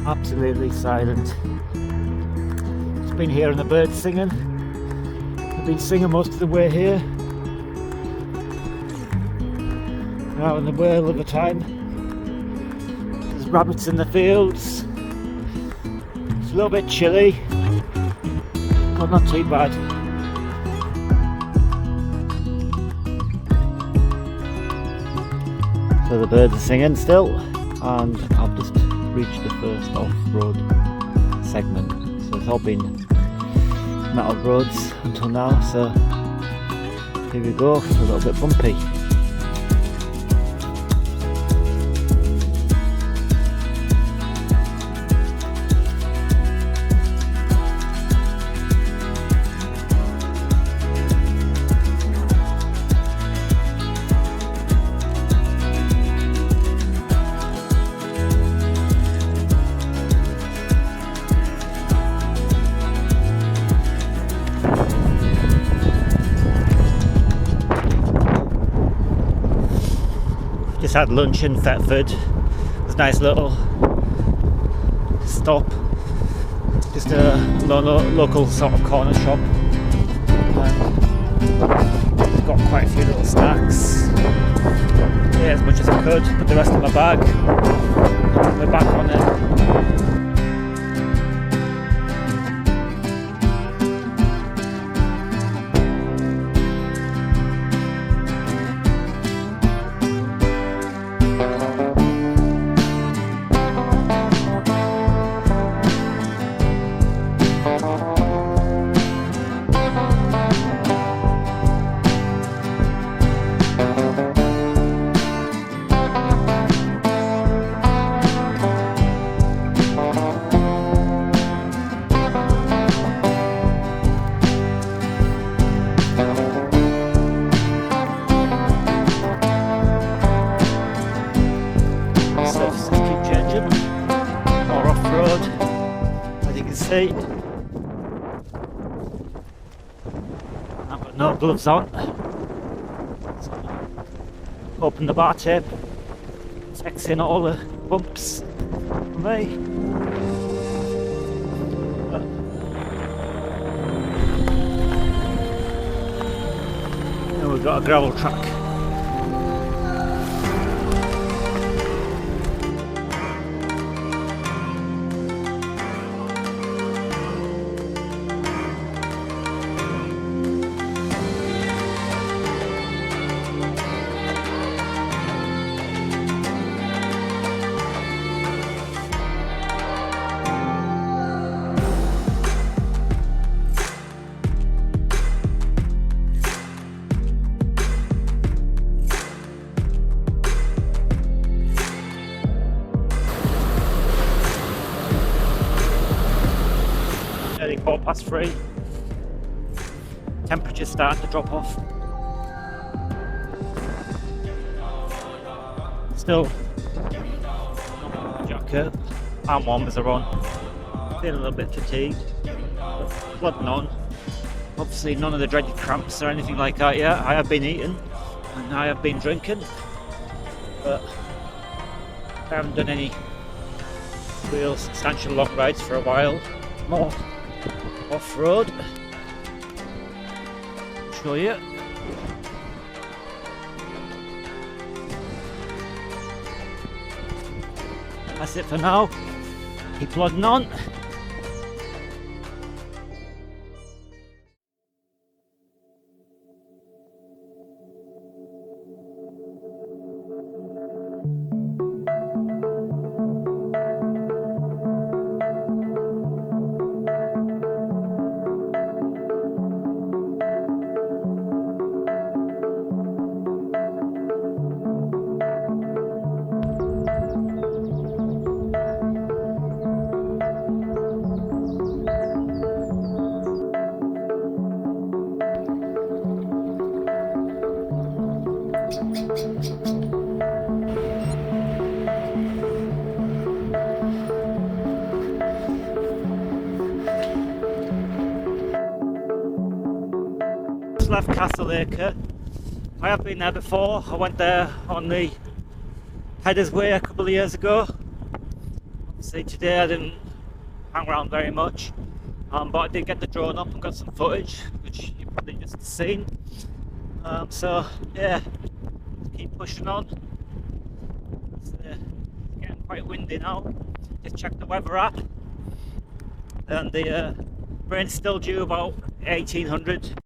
Absolutely silent. Just been hearing the birds singing. I've been singing most of the way here. Now in the whirl of the time. There's rabbits in the fields. It's a little bit chilly, but not too bad. So the birds are singing still, and I've just reached the first off-road segment. So it's all been metal roads until now, so here we go. It's a little bit bumpy. Just had lunch in Thetford. It's a nice little stop. Just a local sort of corner shop. And got quite a few little snacks. Yeah, as much as I could. Put the rest in my bag. We're back on it. Stuff's keep changing. More off-road, as you can see. I've got no gloves on. So, open the bar tape, fixing all the bumps for me. And we've got a gravel track. Nearly 3:15. Temperature's starting to drop off. Still jacket, arm warmers are on. Feeling a little bit fatigued, but plodding on. Obviously none of the dreaded cramps or anything like that yet. I have been eating and I have been drinking, but I haven't done any real substantial long rides for a while. More off-road. Show you. That's it for now. Keep plodding on. Left Castleacre. I have been there before. I went there on the Headers Way a couple of years ago. See, today I didn't hang around very much, but I did get the drone up and got some footage, which you probably just seen. So yeah, keep pushing on. It's getting quite windy now. Just checked the weather app, and the rain's still due about 1800.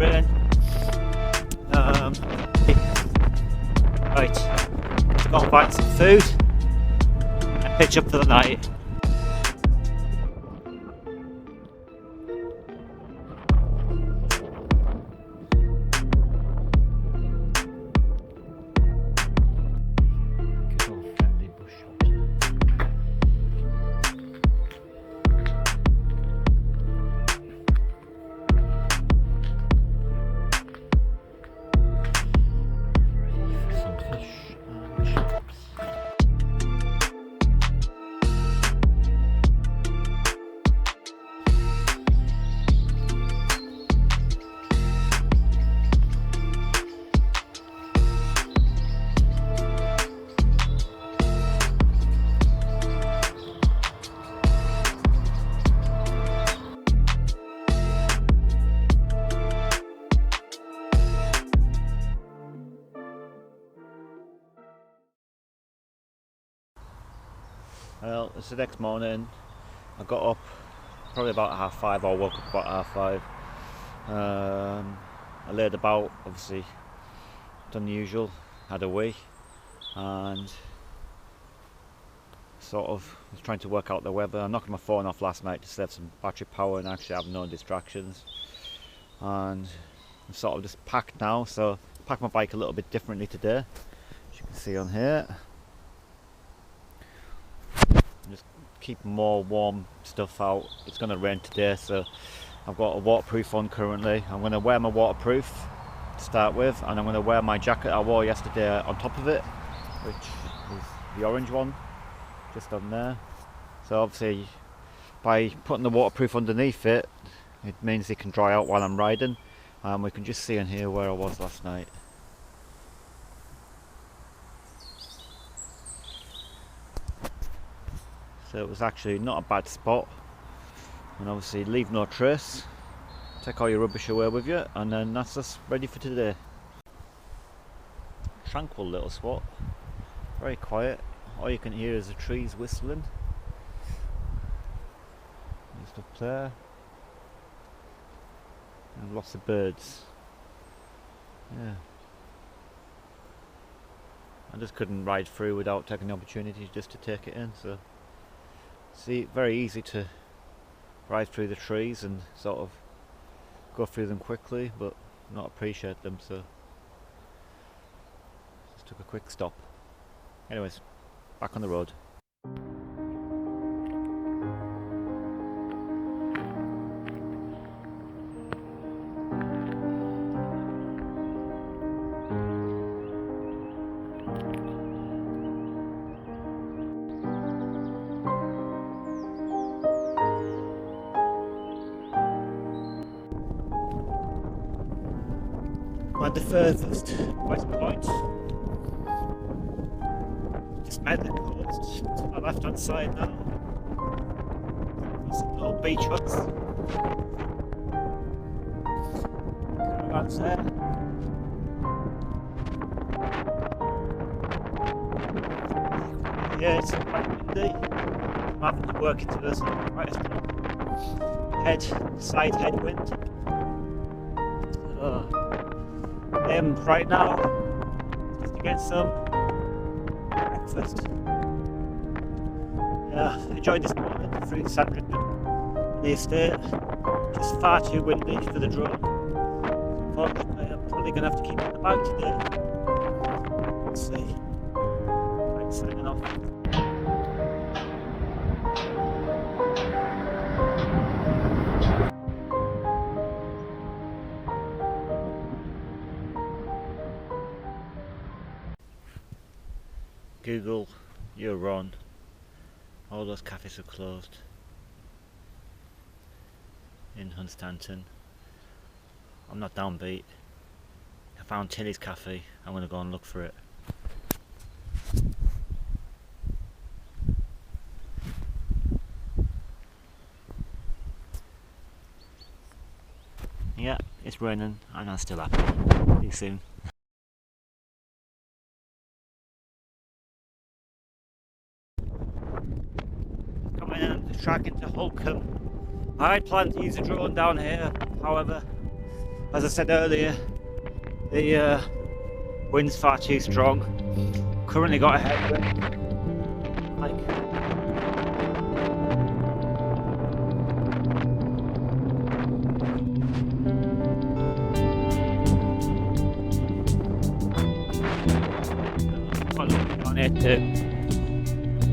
Rain. Right, to go and find some food and pitch up for the night. Well, it's the next morning. I got up probably about 5:30, or woke up about 5:30. I laid about, obviously, done the usual, had a wee, and sort of was trying to work out the weather. I knocked my phone off last night to save some battery power and actually have no distractions. And I'm sort of just packed now, so packed my bike a little bit differently today, as you can see on here. Just keep more warm stuff out. It's going to rain today, so I've got a waterproof on currently. I'm going to wear my waterproof to start with, and I'm going to wear my jacket I wore yesterday on top of it, which is the orange one just on there. So obviously by putting the waterproof underneath it, it means it can dry out while I'm riding. We can just see in here where I was last night. So it was actually not a bad spot, and obviously leave no trace, take all your rubbish away with you, and then that's us ready for today. Tranquil little spot, very quiet. All you can hear is the trees whistling. Just up there, and lots of birds. Yeah, I just couldn't ride through without taking the opportunity just to take it in. So see, very easy to ride through the trees and sort of go through them quickly, but not appreciate them, so just took a quick stop. Anyways, back on the road. At the furthest west point, just made the coast to my left hand side now. Some little beach huts, caravans there. Yeah, it's quite windy. I'm having to work into this side headwind. Right now, just to get some breakfast. Yeah, I enjoyed this morning through Sandringham, the estate. Just far too windy for the drone. Unfortunately, I'm probably going to have to keep it in the bag today. Let's see. I'm signing off. Google, you're wrong. All those cafes are closed in Hunstanton. I'm not downbeat. I found Tilly's Cafe. I'm going to go and look for it. Yeah, it's raining and I'm still happy. See you soon. Coming in the track into Holcombe. I had planned to use a drone down here, however, as I said earlier, the wind's far too strong. Currently got a headwind. On it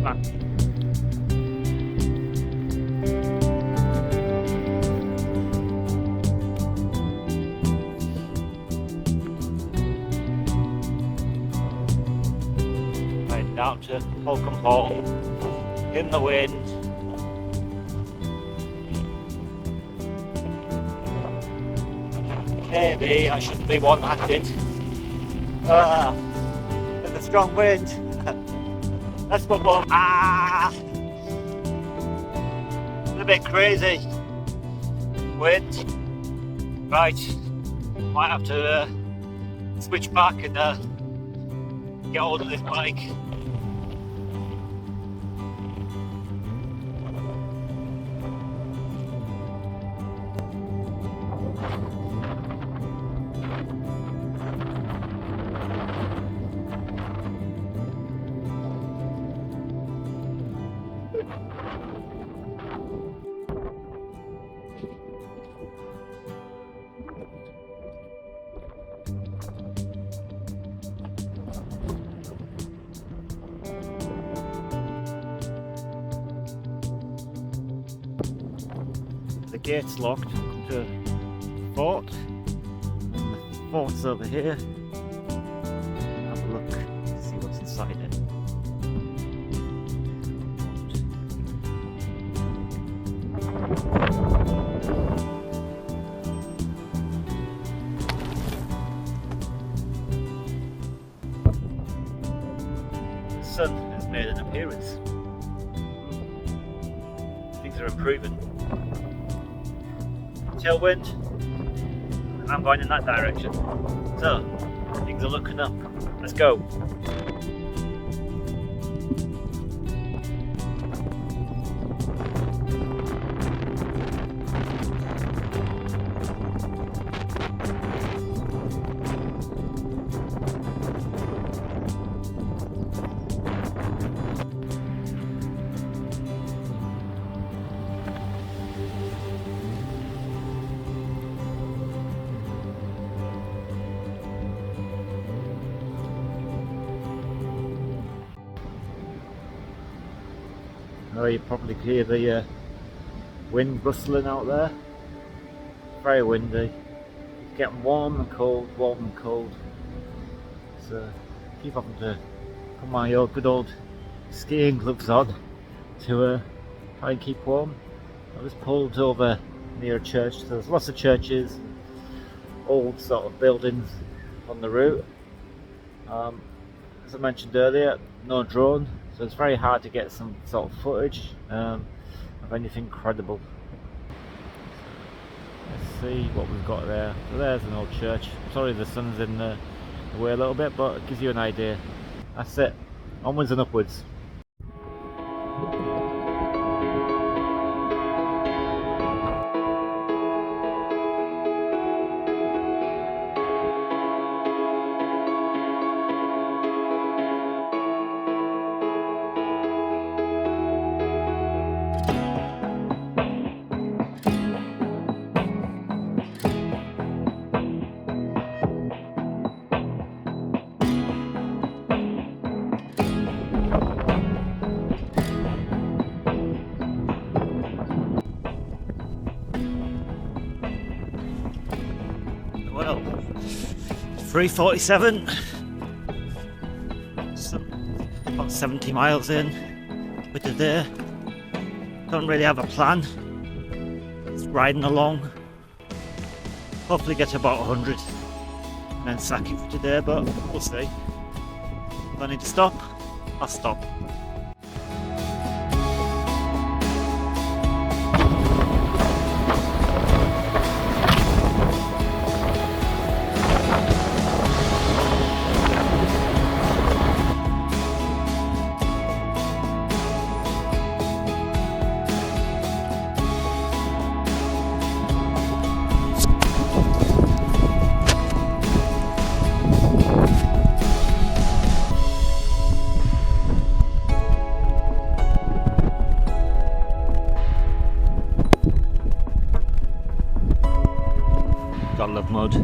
back. Right down to Holcombe Hall in the wind. Maybe I shouldn't be one-handed. With a strong wind. That's what more. It's a bit crazy. Wind. Right. Might have to switch back and get hold of this bike. The gate's locked. Welcome to the fort. And the fort's over here. Have a look, see what's inside it. The sun has made an appearance. Things are improving. Tailwind, and I'm going in that direction. So, things are looking up. Let's go. Oh, you probably hear the wind rustling out there. Very windy. It's getting warm and cold, warm and cold. So keep having to put my good old skiing gloves on to try and keep warm. I was pulled over near a church. So there's lots of churches, old sort of buildings on the route. As I mentioned earlier, no drone. So it's very hard to get some sort of footage of anything credible. Let's see what we've got there. So there's an old church. Sorry the sun's in the way a little bit, but it gives you an idea. That's it. Onwards and upwards. Well, 3:47. About 70 miles in for today. Don't really have a plan. Just riding along. Hopefully get about 100 and then sack it for today, but we'll see. If I need to stop, I'll stop. Gotta love mud.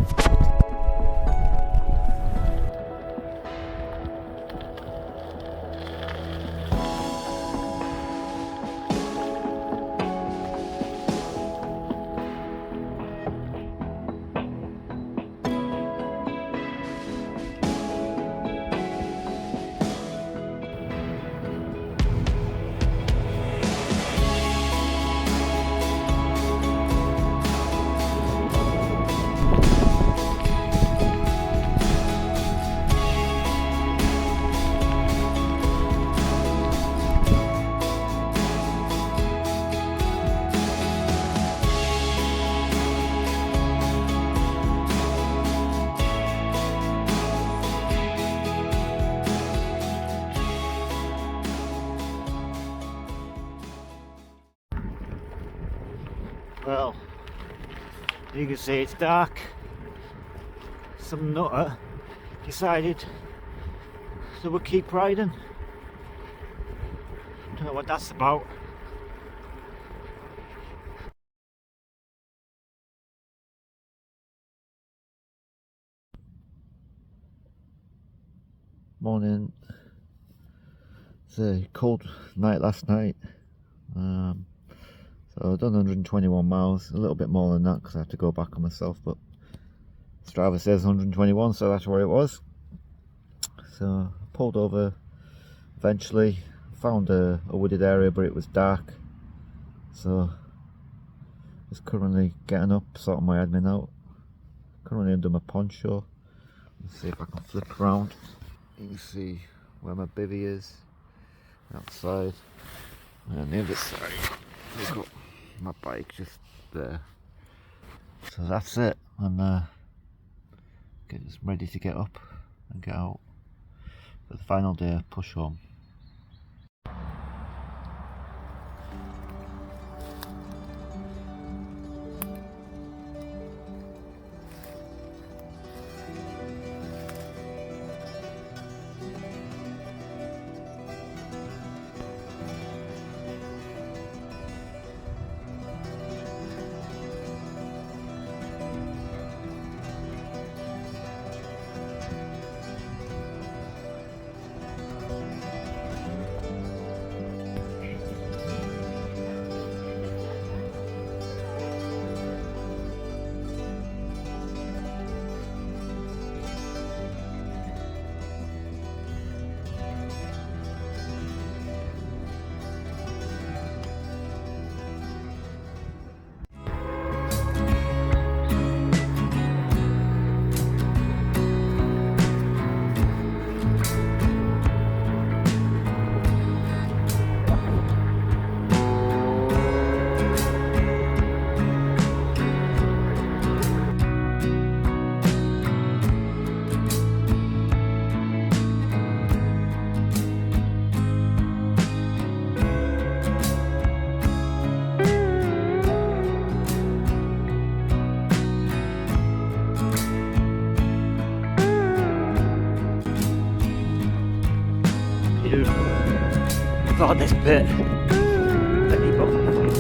Well, you can see it's dark. Some nutter decided so we'll keep riding. Don't know what that's about. Morning. It's a cold night last night. So I've done 121 miles, a little bit more than that because I have to go back on myself, but Strava says 121, so that's where it was. So I pulled over eventually, found a wooded area, but it was dark, so just currently getting up, sorting my admin out. Currently under my poncho. Let's see if I can flip around. You can see where my bivvy is outside, and on the other side I've got my bike just there. So that's it. I'm getting ready to get up and get out for the final day push home. On this bit, very bottom field.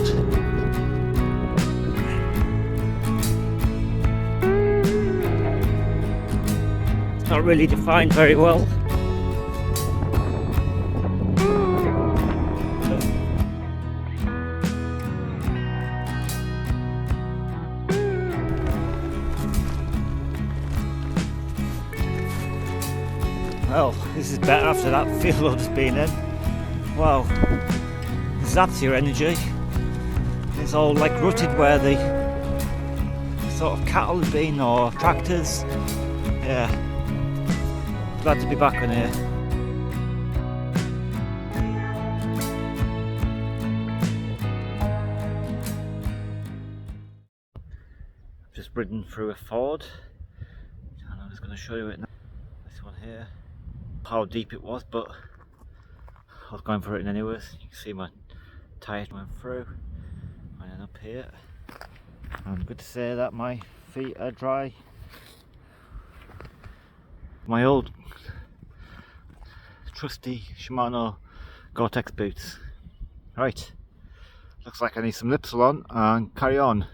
It's not really defined very well. Well, this is better after that field I've just been in. Wow, that's your energy. It's all like rutted where the sort of cattle have been or tractors. Yeah, glad to be back on here. I've just ridden through a ford and I'm just going to show you it now. This one here, how deep it was, but I was going for it anyways. You can see my tyres went through and then up here. I'm good to say that my feet are dry. My old trusty Shimano Gore-Tex boots. Right, looks like I need some lip salon and carry on.